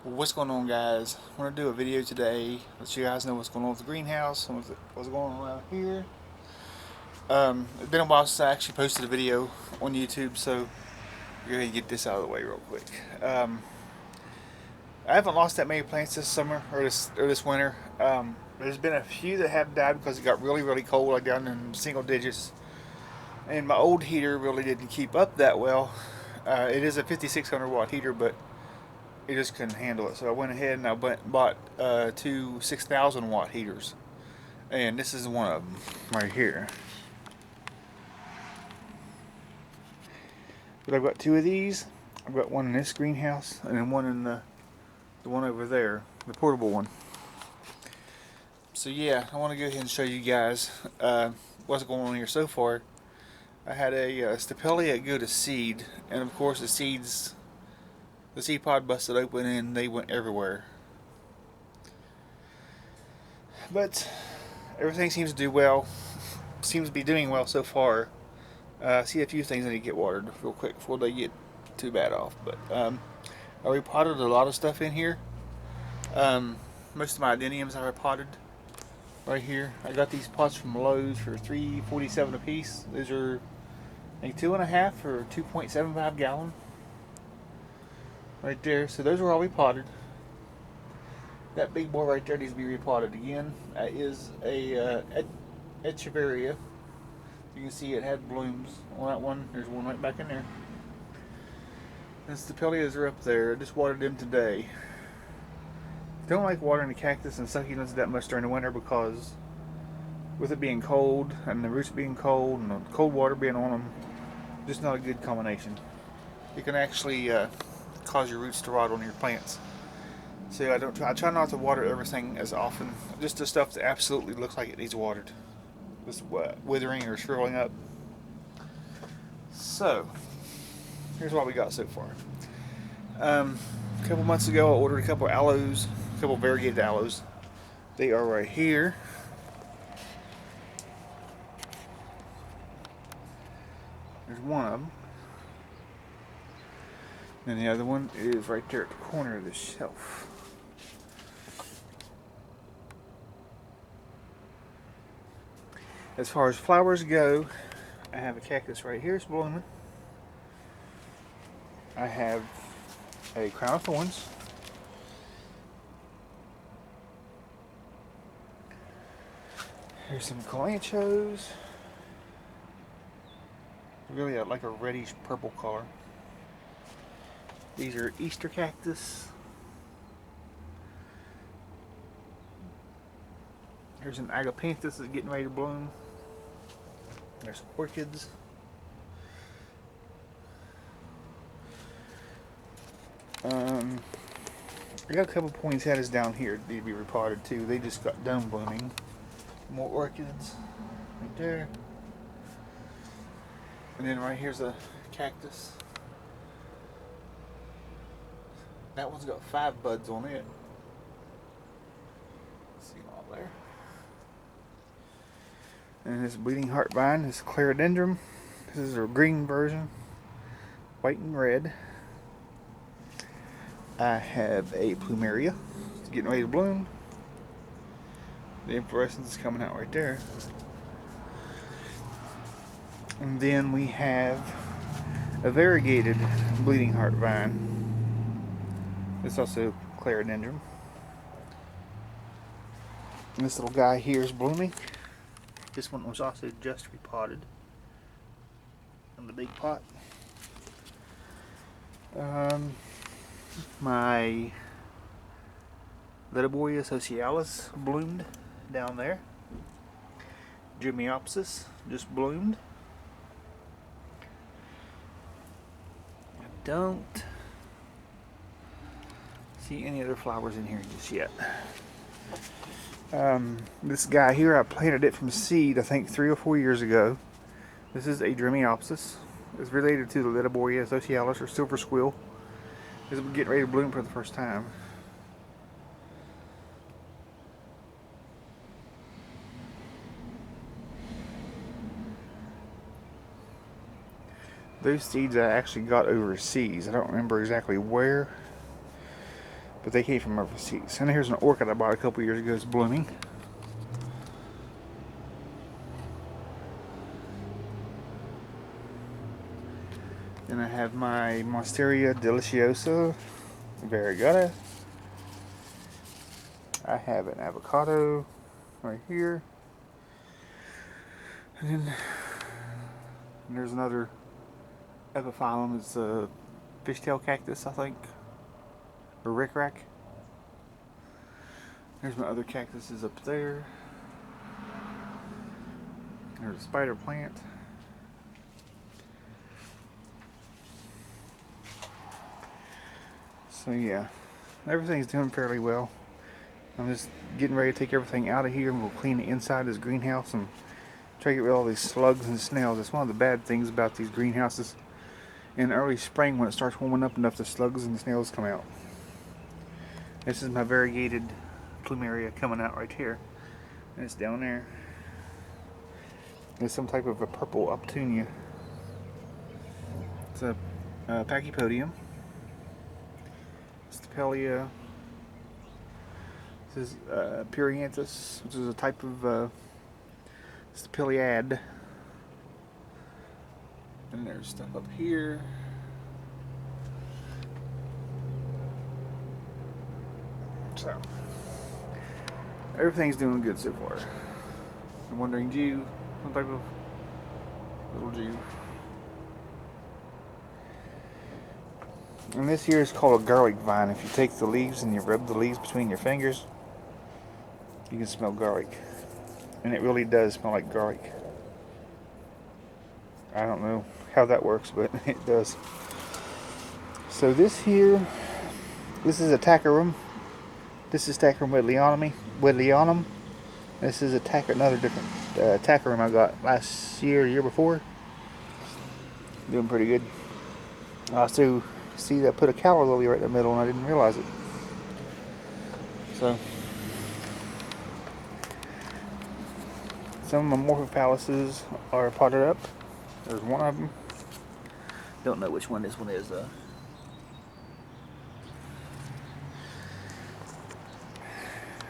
What's going on, guys? I want to do a video today, let you guys know what's going on with the greenhouse and what's going on around here. It's been a while since I actually posted a video on YouTube, so we're going to get this out of the way real quick. I haven't lost that many plants this summer or this winter. There's been a few that have died because it got really cold, like down in single digits, and my old heater really didn't keep up that well. It is a 5600 watt heater, but it just couldn't handle it. So I went ahead and bought two 6,000 watt heaters, and this is one of them right here. But I've got two of these. I've got one in this greenhouse and then one in the one over there, the portable one. So yeah, I want to go ahead and show you guys what's going on here so far. I had a Stapelia go to seed, and of course the seed pod busted open and they went everywhere. But everything seems to do well. Seems to be doing well so far. I see a few things that need to get watered real quick before they get too bad off. But I repotted a lot of stuff in here. Most of my adeniums I repotted right here. I got these pots from Lowe's for $3.47 a piece. Those are, I think, 2.5 or 2.75 gallon. Right there. So those are all repotted. That big boy right there needs to be repotted again. That is a Echeveria. You can see it had blooms on that one. There's one right back in there. And the Stapelias are up there. I just watered them today. Don't like watering the cactus and succulents that much during the winter because with it being cold and the roots being cold and the cold water being on them, just not a good combination. It can actually cause your roots to rot on your plants. So I try not to water everything as often. Just the stuff that absolutely looks like it needs watered. Just withering or shriveling up. So, here's what we got so far. A couple months ago, I ordered a couple aloes, a couple variegated aloes. They are right here. There's one of them. And the other one is right there at the corner of the shelf. As far as flowers go, I have a cactus right here, it's blooming. I have a crown of thorns. Here's some calanchos. Really like a reddish purple color. These are Easter cactus. Here's an agapanthus that's getting ready to bloom. There's orchids. I got a couple poinsettias down here that need to be repotted too. They just got done blooming. More orchids right there. And then right here's a cactus. That one's got 5 buds on it. See them all there. And this bleeding heart vine is clerodendron. This is a green version, white and red. I have a plumeria. It's getting ready to bloom. The inflorescence is coming out right there. And then we have a variegated bleeding heart vine. It's also clerodendron. And this little guy here is blooming. This one was also just repotted in the big pot. My Litiboria socialis bloomed down there. Dremeopsis just bloomed. I don't see any other flowers in here just yet. This guy here, I planted it from seed, I think 3 or 4 years ago. This is a Dremeopsis. It's related to the Litiboria socialis, or silver squill. It's getting ready to bloom for the first time. Those seeds I actually got overseas. I don't remember exactly where, but they came from overseas. And here's an orchid I bought a couple years ago. It's blooming. Then I have my Monstera Deliciosa Variegata. I have an avocado right here. And then there's another epiphyllum. It's a fishtail cactus, I think. Or rickrack. There's my other cactuses up there. There's a spider plant. So yeah, everything's doing fairly well. I'm just getting ready to take everything out of here and we'll clean the inside of this greenhouse and try to get rid of all these slugs and snails. That's one of the bad things about these greenhouses. In early spring, when it starts warming up enough, the slugs and the snails come out. This is my variegated plumeria coming out right here. And it's down there. It's some type of a purple Optunia. It's a Pachypodium. Stapelia. This is Pyrrhanthus, which is a type of Stapeliad. And there's stuff up here. So, everything's doing good so far. I'm wondering Jew, some type of little Jew. And this here is called a garlic vine. If you take the leaves and you rub the leaves between your fingers, you can smell garlic. And it really does smell like garlic. I don't know how that works, but it does. So this here, this is a Taccharum. This is Taccharum Wedleyanum. This is another different Taccharum I got last year, year before. Doing pretty good. So see, I put a calla lily right in the middle and I didn't realize it. So some of my Morphophalluses are potted up. There's one of them. Don't know which one this one is though.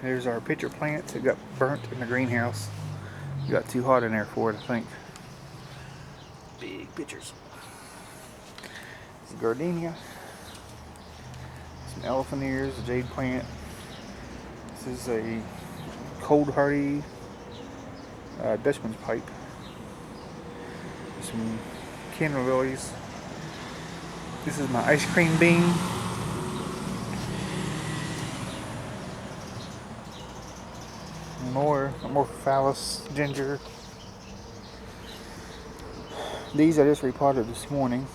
There's our pitcher plants that got burnt in the greenhouse. It got too hot in there for it, I think. Big pitchers. This is gardenia. Some elephant ears, a jade plant. This is a cold hardy Dutchman's pipe. Some canna lilies. This is my ice cream bean. More Amorphophallus ginger. These I just repotted this morning.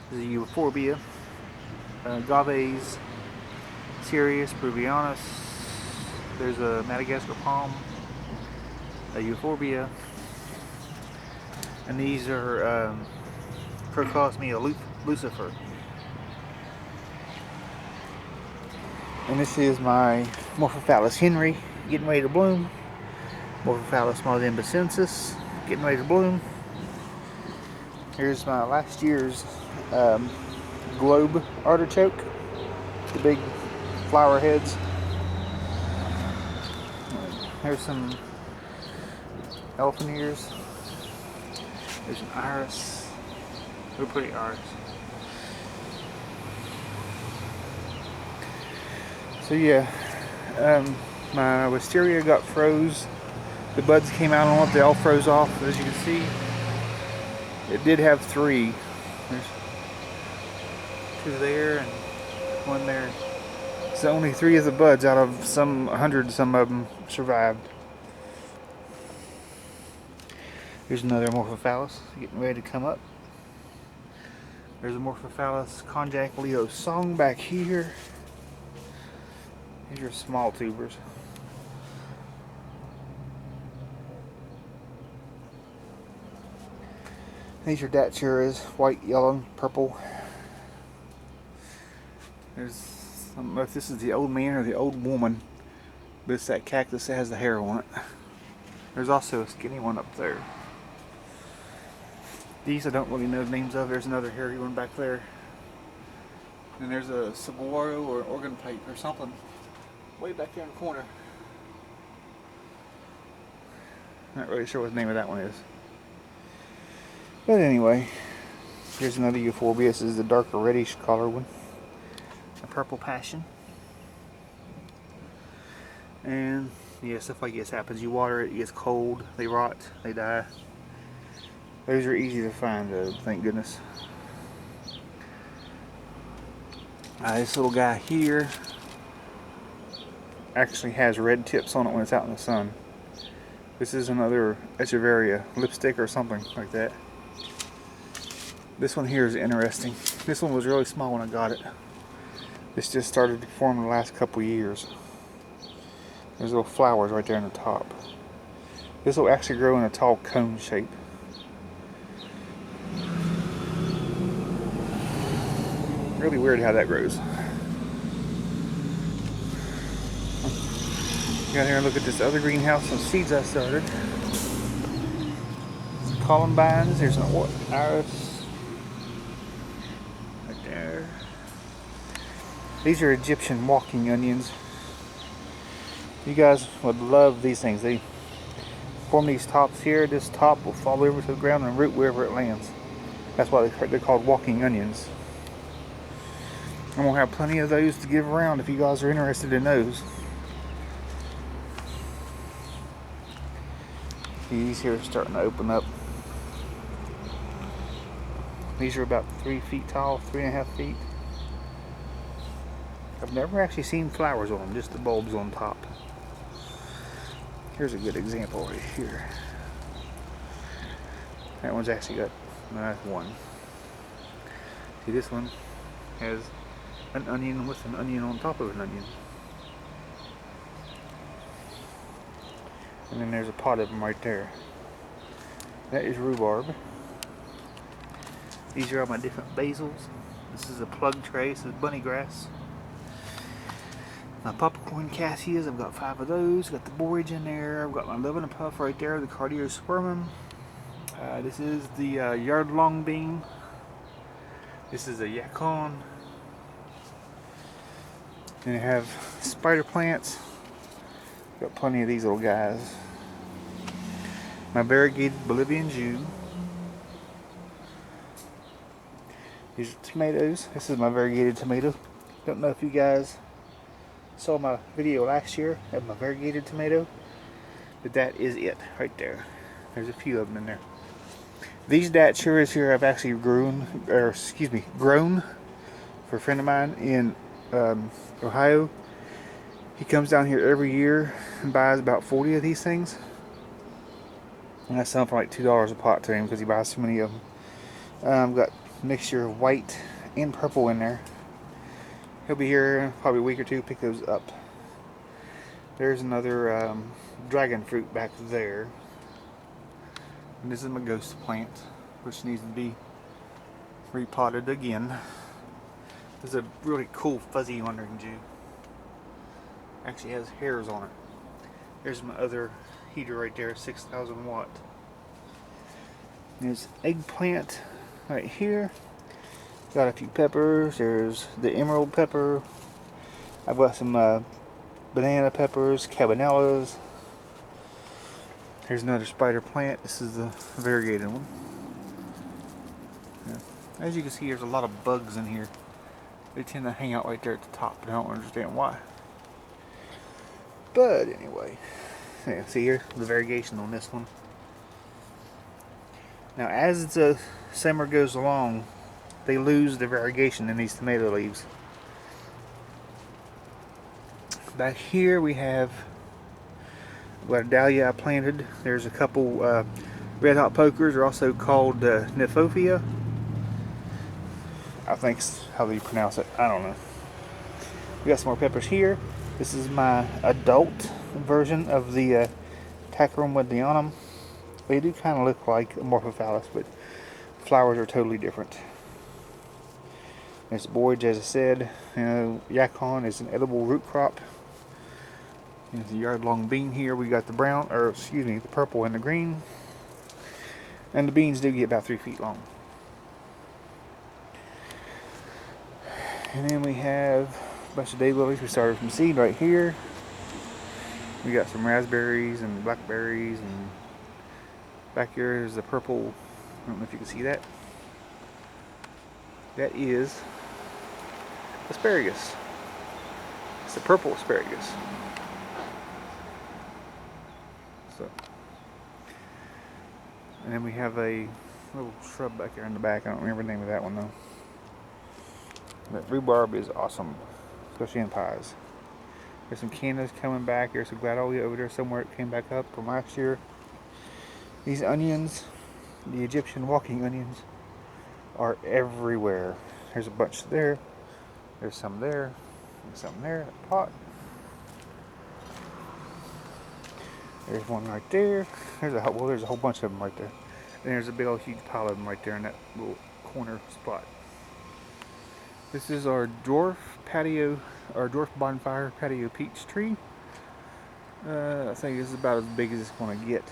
This is a Euphorbia, Gaves, Cereus Peruvianus. There's a Madagascar palm, a Euphorbia, and these are Procosmia lucifer. And this is my Morphophallus Henry getting ready to bloom. Morphophallus maldensensis getting ready to bloom. Here's my last year's globe artichoke, the big flower heads. Here's some elephant ears. There's an iris. Real pretty iris. So yeah, my wisteria got froze. The buds came out on it, they all froze off. As you can see, it did have 3. There's 2 there and 1 there. So only 3 of the buds out of some 100, some of them survived. Here's another Morphophallus getting ready to come up. There's a Morphophallus Konjac Leo Song back here. These are small tubers. These are Daturas, white, yellow, purple. There's, I don't know if this is the old man or the old woman, but it's that cactus that has the hair on it. There's also a skinny one up there. These I don't really know the names of. There's another hairy one back there. And there's a saguaro or an organ pipe or something way back there in the corner. Not really sure what the name of that one is. But anyway, here's another euphorbia. This is the darker reddish color one. A purple passion. And yeah, stuff like this happens. You water it, it gets cold, they rot, they die. Those are easy to find though, thank goodness. This little guy here actually has red tips on it when it's out in the sun. This is another Echeveria lipstick or something like that. This one here is interesting. This one was really small when I got it. This just started to form the last couple years. There's little flowers right there on the top. This will actually grow in a tall cone shape. Really weird how that grows. Got here and look at this other greenhouse, some seeds I started. Some columbines, there's an iris. Right there. These are Egyptian walking onions. You guys would love these things. They form these tops here. This top will fall over to the ground and root wherever it lands. That's why they're called walking onions. I'm going to have plenty of those to give around if you guys are interested in those. These here are starting to open up. These are about 3 feet tall, 3.5 feet. I've never actually seen flowers on them, just the bulbs on top. Here's a good example right here. That one's actually got one. See, this one has an onion with an onion on top of an onion. And then there's a pot of them right there. That is rhubarb. These are all my different basils. This is a plug tray. This is bunny grass. My popcorn cassias, I've got 5 of those. Got the borage in there. I've got my living puff right there, the cardiospermum. This is the yard long bean. This is a yacon. And I have spider plants. Got plenty of these little guys. My variegated Bolivian Jew. These are tomatoes. This is my variegated tomato. Don't know if you guys saw my video last year of my variegated tomato, but that is it right there. There's a few of them in there. These daturas here I've actually grown for a friend of mine in Ohio. He comes down here every year and buys about 40 of these things, and I sell them for like $2 a pot to him because he buys so many of them. I've got a mixture of white and purple in there. He'll be here probably a week or two, pick those up. There's another dragon fruit back there. And this is my ghost plant, which needs to be repotted again. There's a really cool fuzzy wandering Jew. Actually has hairs on it. There's my other heater right there, 6,000 watt. There's eggplant right here. Got a few peppers. There's the emerald pepper. I've got some banana peppers, cabanellas. Here's another spider plant. This is the variegated one. Yeah. As you can see, there's a lot of bugs in here. They tend to hang out right there at the top, but I don't understand why. But anyway, yeah, see here the variegation on this one. Now, as the summer goes along, they lose the variegation in these tomato leaves. Back here we have a dahlia I planted. There's a couple red hot pokers, are also called Nymphophia. I think's how you pronounce it. I don't know. We got some more peppers here. This is my adult version of the Tacrum wedlianum. They do kind of look like Amorphophallus, but flowers are totally different. There's borage, as I said. Yacon is an edible root crop. There's the yard long bean here. We got the brown, or excuse me, the purple and the green. And the beans do get about 3 feet long. And then we have a bunch of daylilies. We started from seed right here. We got some raspberries and blackberries, and back here is the purple. I don't know if you can see that. That is asparagus. It's a purple asparagus. So, and then we have a little shrub back here in the back. I don't remember the name of that one though. But rhubarb is awesome, especially in pies. There's some cannas coming back. There's some gladolia over there somewhere. It came back up from last year. These onions, the Egyptian walking onions, are everywhere. There's a bunch there. There's some there. There's some there. A pot. There's one right there. There's a whole bunch of them right there. And there's a big old huge pile of them right there in that little corner spot. This is our dwarf patio, our dwarf bonfire patio peach tree. I think this is about as big as it's going to get.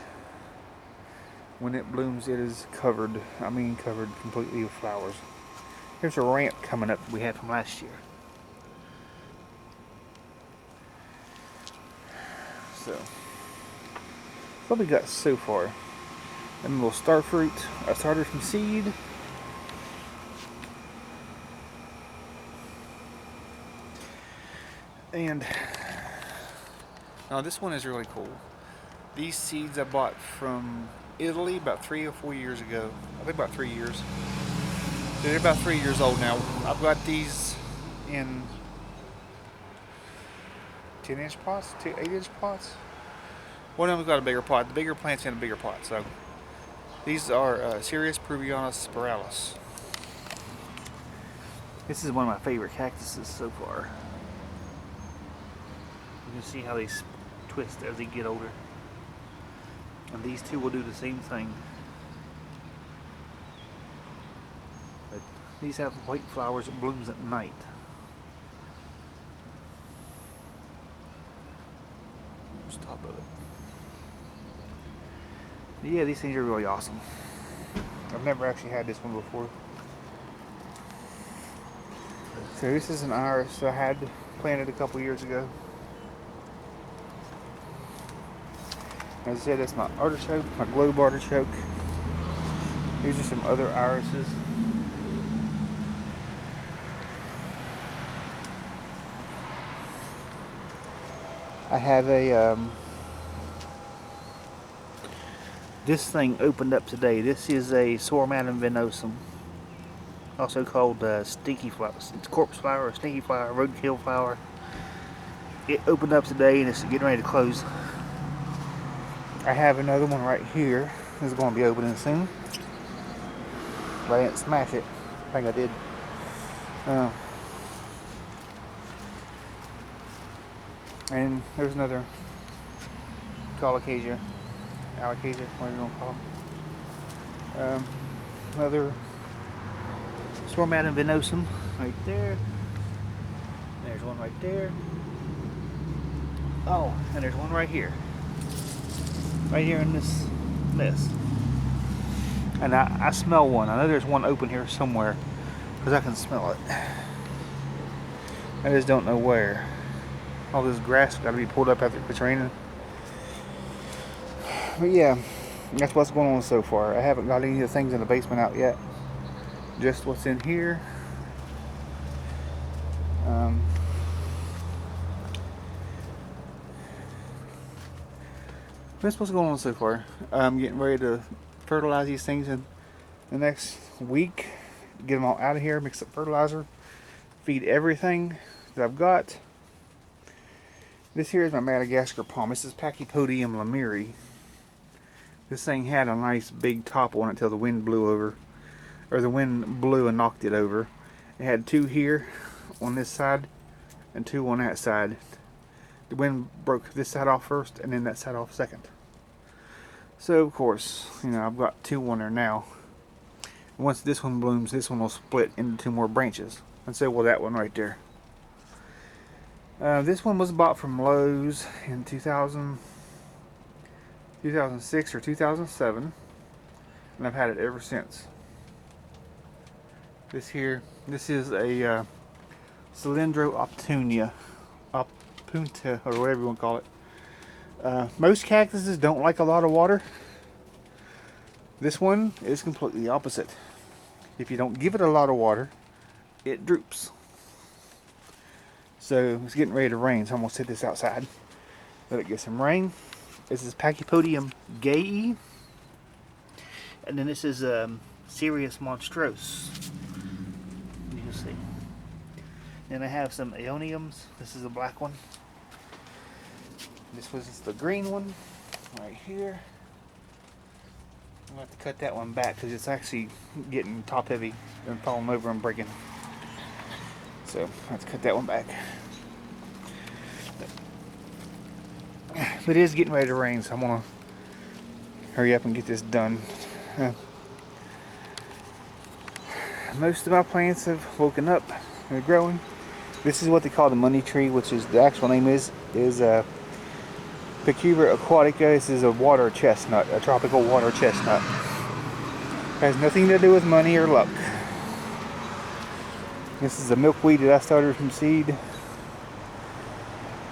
When it blooms, it is covered completely with flowers. There's a ramp coming up we had from last year. So, what we got so far? A little star fruit. I started from seed. And now this one is really cool. These seeds I bought from Italy about 3 or 4 years ago. I think about 3 years. They're about 3 years old now. I've got these in 10-inch pots, 8-inch pots. One of them's got a bigger pot. The bigger plant's in a bigger pot. So these are Cereus peruviana spiralis. This is one of my favorite cactuses so far. You can see how they twist as they get older. And these two will do the same thing. But these have white flowers that blooms at night. Here's the top of it. Yeah, these things are really awesome. I've never actually had this one before. So this is an iris I had planted a couple years ago. As I said, that's my artichoke, my globe artichoke. These are some other irises. I have a this thing opened up today. This is a Sormatum venosum, also called stinky flower. It's corpse flower, or stinky flower, roadkill flower. It opened up today and it's getting ready to close. I have another one right here. This is going to be opening soon. But I didn't smash it. I think I did. And there's another Colocasia. Alocasia, what are you going to call it? Another Sormatum venosum right there. There's one right there. Oh, and there's one right here. Right here in this. And I smell one. I know there's one open here somewhere because I can smell it. I just don't know where. All this grass got to be pulled up after it's raining. But yeah, that's what's going on so far. I haven't got any of the things in the basement out yet. Just what's in here. That's what's going on so far. I'm getting ready to fertilize these things in the next week. Get them all out of here, mix up fertilizer, feed everything that I've got. This here is my Madagascar palm. This is Pachypodium lemiri. This thing had a nice big top on it until the wind blew over. Or the wind blew and knocked it over. It had 2 here on this side and 2 on that side. The wind broke this side off first and then that side off second. So of course, I've got 2 on there now. Once this one blooms, this one will split into 2 more branches. And so will that one right there. This one was bought from Lowe's in 2006 or 2007. And I've had it ever since. This is a Cylindro opuntia, or whatever you want to call it. Most cactuses don't like a lot of water. This one is completely opposite. If you don't give it a lot of water, it droops. So it's getting ready to rain, so I'm going to set this outside. Let it get some rain. This is Pachypodium gayi. And then this is Cereus monstrose. You can see. Then I have some Aeoniums. This is a black one. This was the green one right here. I'm going to have to cut that one back because it's actually getting top heavy and falling over and breaking. So let's cut that one back. But it is getting ready to rain, so I'm going to hurry up and get this done. Most of my plants have woken up and are growing. This is what they call the money tree, which is the actual name is Picubra aquatica. This is a water chestnut, a tropical water chestnut. Has nothing to do with money or luck. This is a milkweed that I started from seed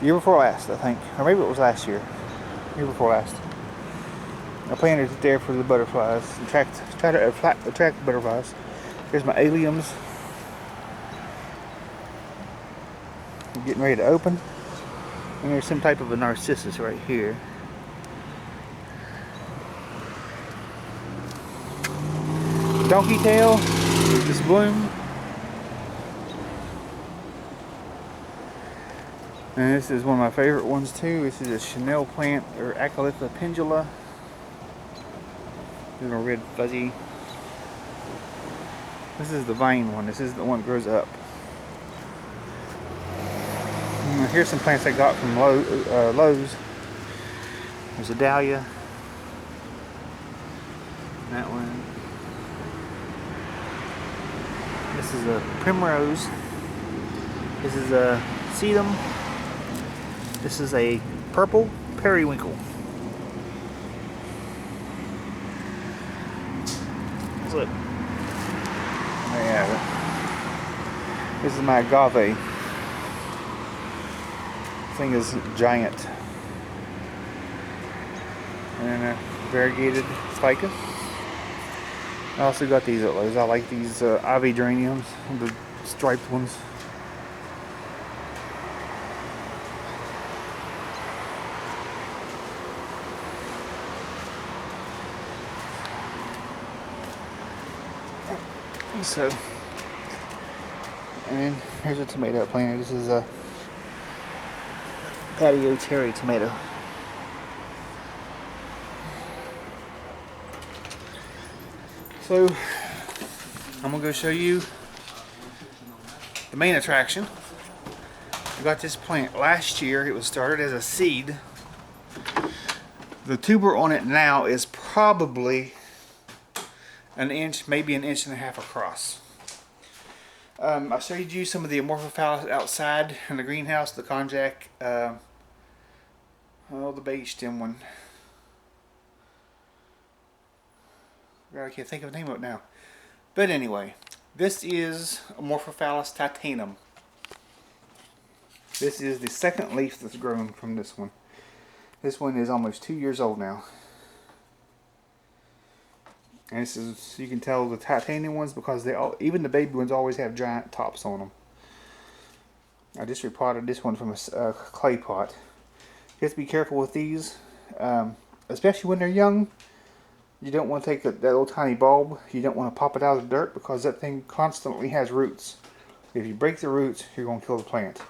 year before last, I think, or maybe it was last year. Year before last. I planted it there for the butterflies, try to attract butterflies. Here's my alliums. I'm getting ready to open. And there's some type of a narcissus right here. Donkey tail, this bloom. And this is one of my favorite ones too. This is a Chanel plant, or Acalypha pendula. This is a red fuzzy. This is the vine one. This is the one that grows up. Here's some plants I got from Lowe's. There's a dahlia. That one. This is a primrose. This is a sedum. This is a purple periwinkle. Look. There you have it. This is my agave. Thing is giant. And a variegated ficus. I also got these at Lowe's. I like these ivy geraniums, the striped ones. So, and here's a tomato plant. This is a patio cherry tomato. So I'm gonna go show you the main attraction. I got this plant last year. It was started as a seed. The tuber on it now is probably an inch, maybe an inch and a half across. I showed you some of the Amorphophallus outside in the greenhouse, the konjac, the beige stem one. I can't think of the name of it now. But anyway, this is Amorphophallus titanum. This is the second leaf that's grown from this one. This one is almost 2 years old now. And this is, you can tell the titanium ones because they all, even the baby ones always have giant tops on them. I just repotted this one from a clay pot. You have to be careful with these, especially when they're young. You don't want to take that little tiny bulb. You don't want to pop it out of the dirt because that thing constantly has roots. If you break the roots, you're going to kill the plant.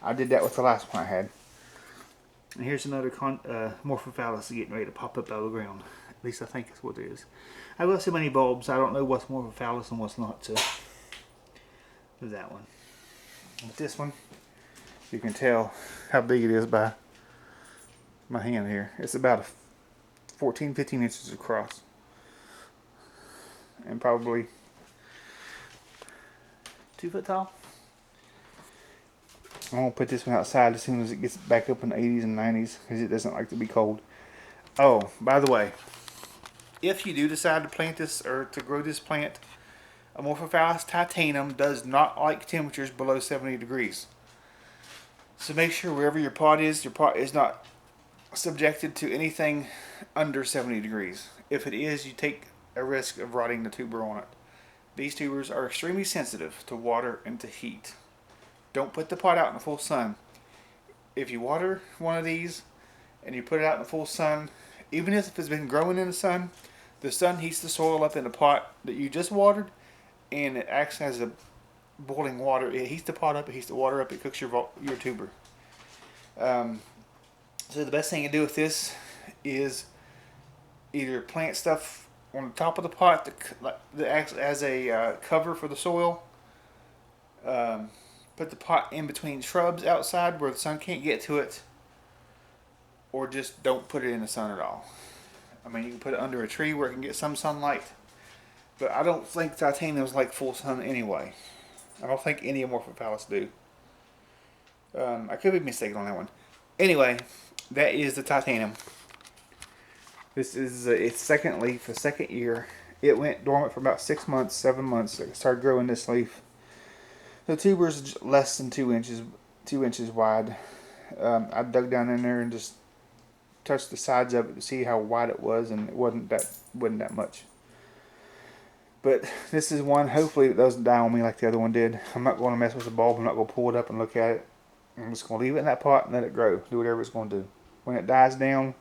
I did that with the last one I had. And here's another Amorphophallus getting ready to pop up out of the ground. At least I think that's what it is. I've got so many bulbs, I don't know what's Amorphophallus and what's not. So there's that one. With this one, you can tell how big it is by my hand here. It's about 14-15 inches across. And probably 2 foot tall. I'm going to put this one outside as soon as it gets back up in the 80s and 90s because it doesn't like to be cold. Oh, by the way, if you do decide to plant this or to grow this plant, Amorphophallus titanium does not like temperatures below 70 degrees. So make sure wherever your pot is not subjected to anything under 70 degrees. If it is, you take a risk of rotting the tuber on it. These tubers are extremely sensitive to water and to heat. Don't put the pot out in the full sun. If you water one of these and you put it out in the full sun, even if it's been growing in the sun heats the soil up in the pot that you just watered, and it acts as a boiling water. It heats the pot up, it heats the water up, it cooks your tuber. So the best thing to do with this is either plant stuff on the top of the pot that acts as a cover for the soil. Put the pot in between shrubs outside where the sun can't get to it, or just don't put it in the sun at all. I mean, you can put it under a tree where it can get some sunlight, but I don't think titaniums like full sun anyway. I don't think any Amorphophallus do. I could be mistaken on that one. Anyway, that is the titanium. This is its second leaf, the second year. It went dormant for about 6 months, 7 months. It started growing this leaf. The tuber's less than 2 inches wide. I dug down in there and just touched the sides of it to see how wide it was, and it wasn't that much. But this is one, hopefully it doesn't die on me like the other one did. I'm not going to mess with the bulb. I'm not going to pull it up and look at it. I'm just going to leave it in that pot and let it grow. Do whatever it's going to do. When it dies down,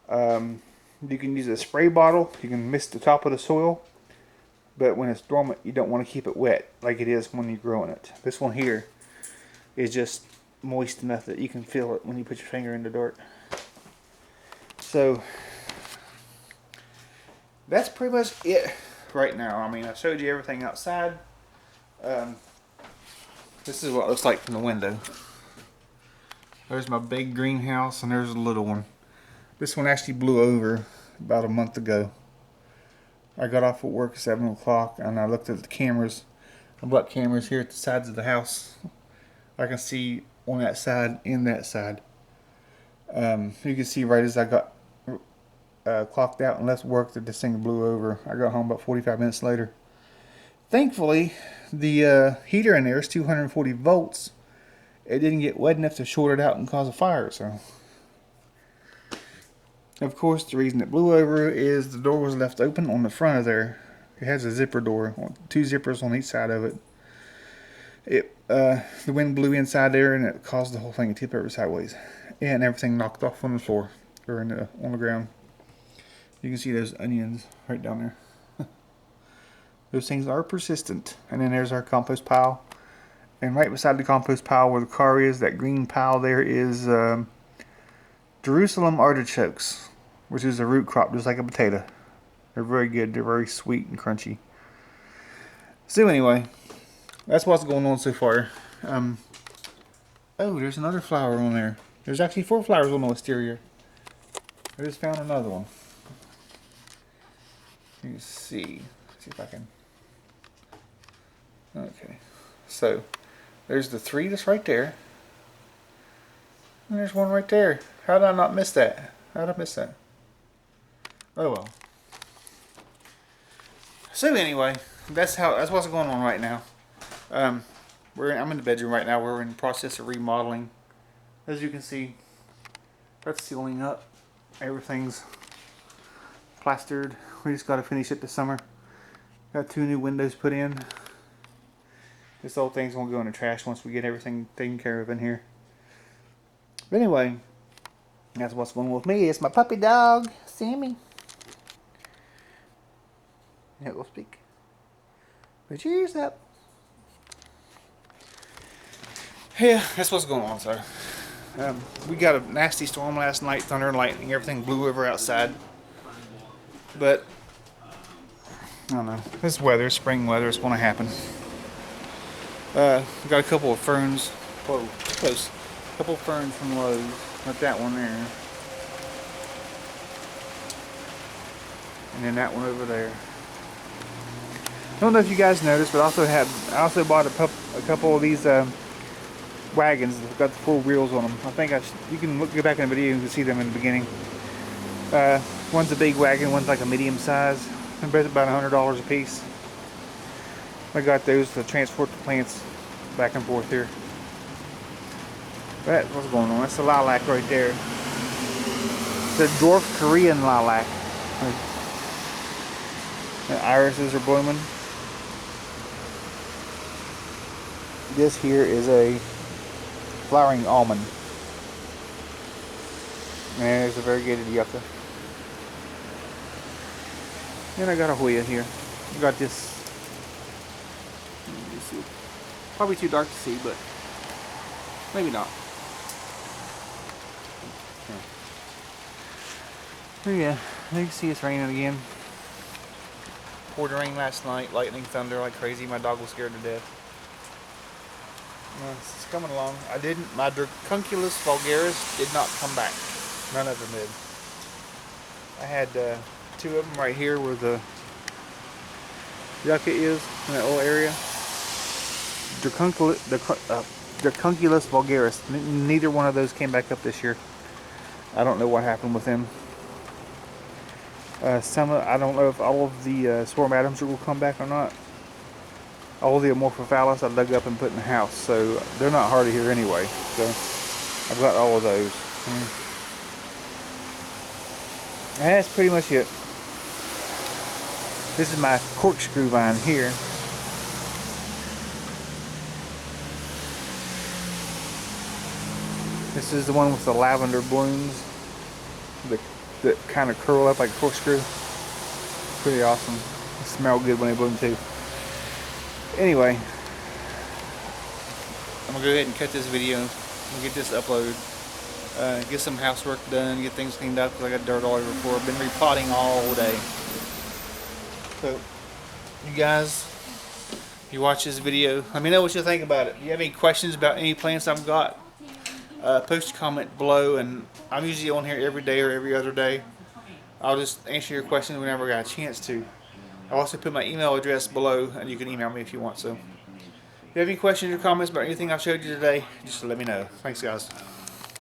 you can use a spray bottle. You can mist the top of the soil. But when it's dormant, you don't want to keep it wet like it is when you're growing it. This one here is just moist enough that you can feel it when you put your finger in the dirt. So that's pretty much it right now. I mean, I showed you everything outside. This is what it looks like from the window. There's my big greenhouse, and there's a little one. This one actually blew over about a month ago. I got off at work at 7 o'clock, and I looked at the cameras. I've got cameras here at the sides of the house. I can see on that side and that side. You can see right as I got clocked out and left work that this thing blew over. I got home about 45 minutes later. Thankfully, the heater in there is 240 volts. It didn't get wet enough to short it out and cause a fire. So, of course, the reason it blew over is the door was left open on the front of there. It has a zipper door, 2 zippers on each side of it. The wind blew inside there, and it caused the whole thing to tip over sideways, and everything knocked off on the floor or on the ground. You can see those onions right down there. Those things are persistent. And then there's our compost pile. And right beside the compost pile where the car is, that green pile there is Jerusalem artichokes, which is a root crop just like a potato. They're very good. They're very sweet and crunchy. So anyway, that's what's going on so far. Oh, there's another flower on there. There's actually 4 flowers on the wisteria. I just found another one. You can see. Let's see if I can. Okay. So, there's the 3 that's right there. And there's one right there. How did I not miss that? How did I miss that? Oh well. So anyway, that's what's going on right now. I'm in the bedroom right now. We're in the process of remodeling. As you can see, that's sealing up. Everything's plastered. We just got to finish it this summer. Got 2 new windows put in. This old thing's gonna go in the trash once we get everything taken care of in here. But anyway, that's what's going on with me. It's my puppy dog, Sammy. It will speak. Put your ears up. Yeah, that's what's going on, sir. We got a nasty storm last night, thunder and lightning. Everything blew over outside. But, I don't know. This weather, spring weather, is going to happen. We got a couple of ferns. Whoa, close. A couple of ferns from Lowe's. Like that one there. And then that one over there. I don't know if you guys noticed, but I also bought a couple of these wagons that got the 4 wheels on them. I think you can go back in the video and you can see them in the beginning. One's a big wagon, one's like a medium size. They're both about $100 a piece. I got those to transport the plants back and forth here. That's what's going on. That's the lilac right there. It's a dwarf Korean lilac. The irises are blooming. This here is a flowering almond. And there's a variegated yucca. And I got a Hoya here. I got this. Let me see. Probably too dark to see, but maybe not. So yeah, you can see it's raining again. Poured rain last night, lightning, thunder like crazy. My dog was scared to death. It's coming along. My Dracunculus vulgaris did not come back. None of them did. I had 2 of them right here where the yucca is, in that little area. Dracunculus vulgaris. Neither one of those came back up this year. I don't know what happened with them. I don't know if all of the Swarmadums will come back or not. All the Amorphophallus I dug up and put in the house, so they're not hard to hear anyway. So I've got all of those. And that's pretty much it. This is my corkscrew vine here. This is the one with the lavender blooms that kind of curl up like a corkscrew. Pretty awesome. They smell good when they bloom too. Anyway, I'm gonna go ahead and cut this video and get this uploaded. Get some housework done, get things cleaned up because I got dirt all over the floor. I've been repotting all day. So, you guys, if you watch this video, let me know what you think about it. If you have any questions about any plants I've got, post a comment below, and I'm usually on here every day or every other day. I'll just answer your questions whenever I got a chance to. I'll also put my email address below, and you can email me if you want. So, if you have any questions or comments about anything I showed you today, just let me know. Thanks, guys.